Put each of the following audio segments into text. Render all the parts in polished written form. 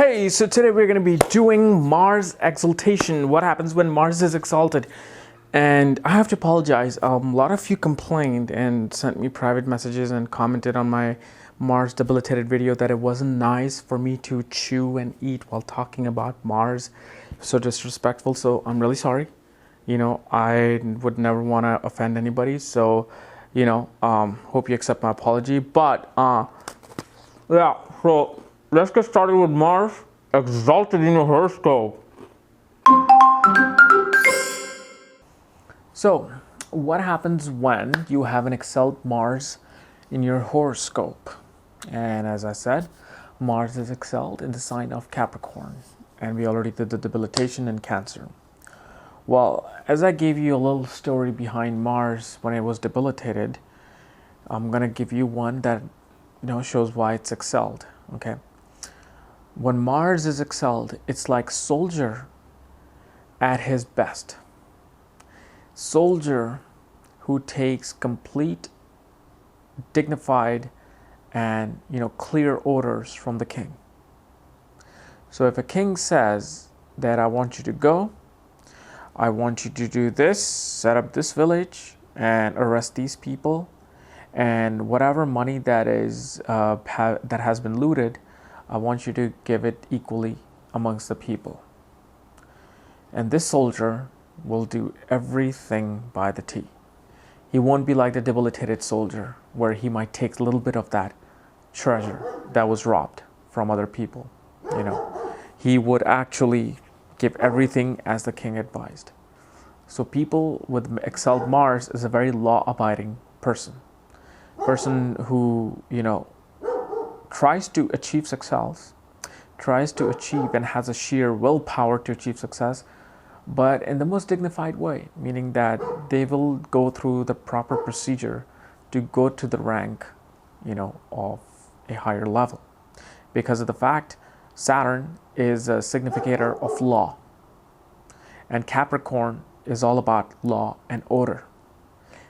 Hey, so today we're going to be doing Mars exaltation. What happens when Mars is exalted? And I have to apologize. A lot of you complained and sent me private messages and commented on my Mars debilitated video that it wasn't nice for me to chew and eat while talking about Mars. So disrespectful. So I'm really sorry. I would never want to offend anybody. So, hope you accept my apology. But, yeah, so let's get started with Mars exalted in your horoscope. So, what happens when you have an exalted Mars in your horoscope? And as I said, Mars is exalted in the sign of Capricorn, and we already did the debilitation in Cancer. Well, as I gave you a little story behind Mars when it was debilitated, I'm gonna give you one that shows why it's exalted. Okay. When Mars is exalted, it's like soldier at his best. Soldier who takes complete, dignified, and clear orders from the king. So if a king says that I want you to go, I want you to do this, set up this village, and arrest these people, and whatever money that is that has been looted, I want you to give it equally amongst the people. And this soldier will do everything by the T. He won't be like the debilitated soldier where he might take a little bit of that treasure that was robbed from other people. He would actually give everything as the king advised. So people with exalted Mars is a very law-abiding person who tries to achieve success, tries to achieve and has a sheer willpower to achieve success, but in the most dignified way, meaning that they will go through the proper procedure to go to the rank, of a higher level. Because of the fact Saturn is a significator of law, and Capricorn is all about law and order.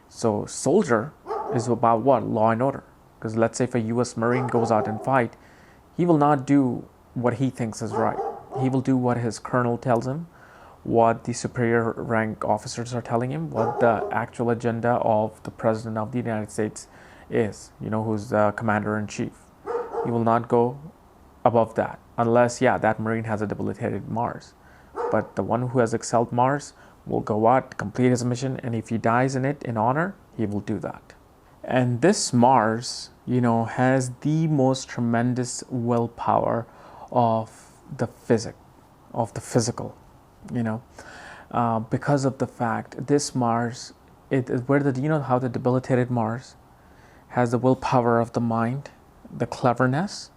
So soldier is about what? Law and order. Because let's say if a U.S. Marine goes out and fight, he will not do what he thinks is right. He will do what his colonel tells him, what the superior rank officers are telling him, what the actual agenda of the President of the United States is, who's the commander-in-chief. He will not go above that, unless, that Marine has a debilitated Mars. But the one who has exalted Mars will go out, complete his mission, and if he dies in it in honor, he will do that. And this Mars, has the most tremendous willpower of the physical, because of the fact this Mars, how the debilitated Mars has the willpower of the mind, the cleverness.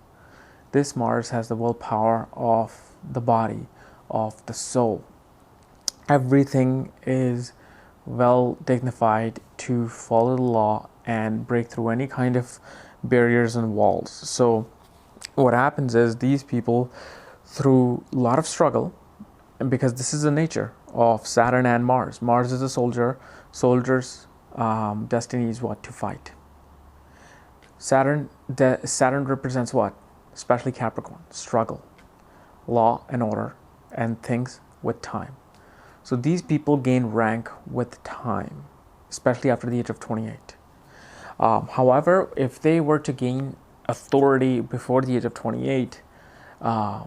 This Mars has the willpower of the body, of the soul. Everything is well dignified to follow the law and break through any kind of barriers and walls. So what happens is these people, through a lot of struggle, and because this is the nature of Saturn and Mars. Mars is a soldier. Soldier's destiny is what? To fight. Saturn represents what? Especially Capricorn. Struggle, law and order, and things with time. So these people gain rank with time, especially after the age of 28. However, if they were to gain authority before the age of 28,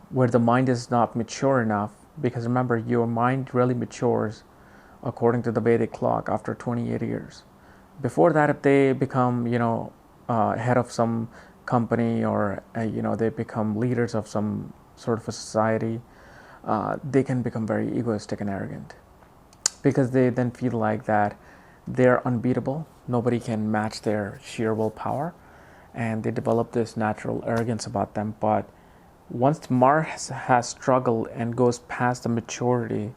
where the mind is not mature enough, because remember, your mind really matures according to the Vedic clock after 28 years. Before that, if they become, head of some company, or, they become leaders of some sort of a society, they can become very egoistic and arrogant, because they then feel like that they're unbeatable. Nobody can match their sheer willpower, and they develop this natural arrogance about them. But once Mars has struggled and goes past the maturity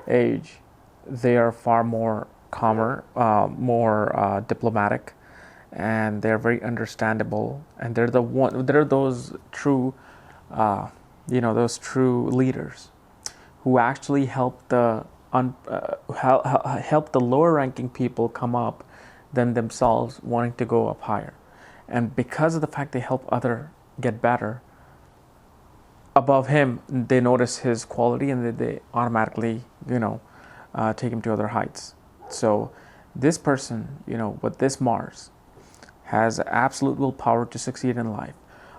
age, they are far more calmer, more diplomatic, and they're very understandable. And they're those true, those true leaders who actually help the lower ranking people come up than themselves wanting to go up higher. And because of the fact they help others get better, above him, they notice his quality and they automatically, take him to other heights. So this person, with this Mars, has absolute willpower to succeed in life.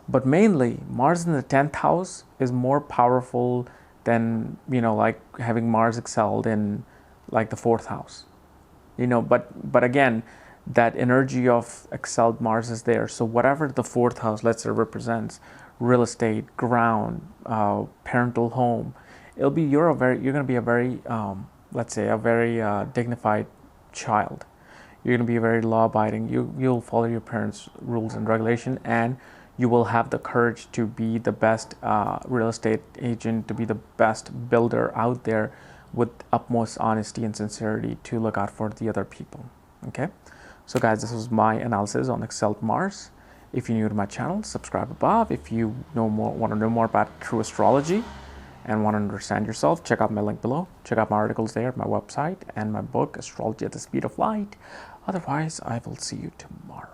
But mainly, Mars in the 10th house is more powerful than, like having Mars excelled in like the 4th house. But again, that energy of excelled Mars is there. So whatever the 4th house, let's say, represents, real estate, ground, parental home, you're going to be a very, let's say, a very dignified child. You're going to be very law abiding. You'll follow your parents' rules and regulation, and you will have the courage to be the best real estate agent, to be the best builder out there, with utmost honesty and sincerity to look out for the other people. Okay, so guys, this was my analysis on Exalted Mars. If you're new to my channel, subscribe above. If you want to know more about true astrology and want to understand yourself, check out my link below. Check out my articles there at my website and my book, Astrology at the Speed of Light. Otherwise, I will see you tomorrow.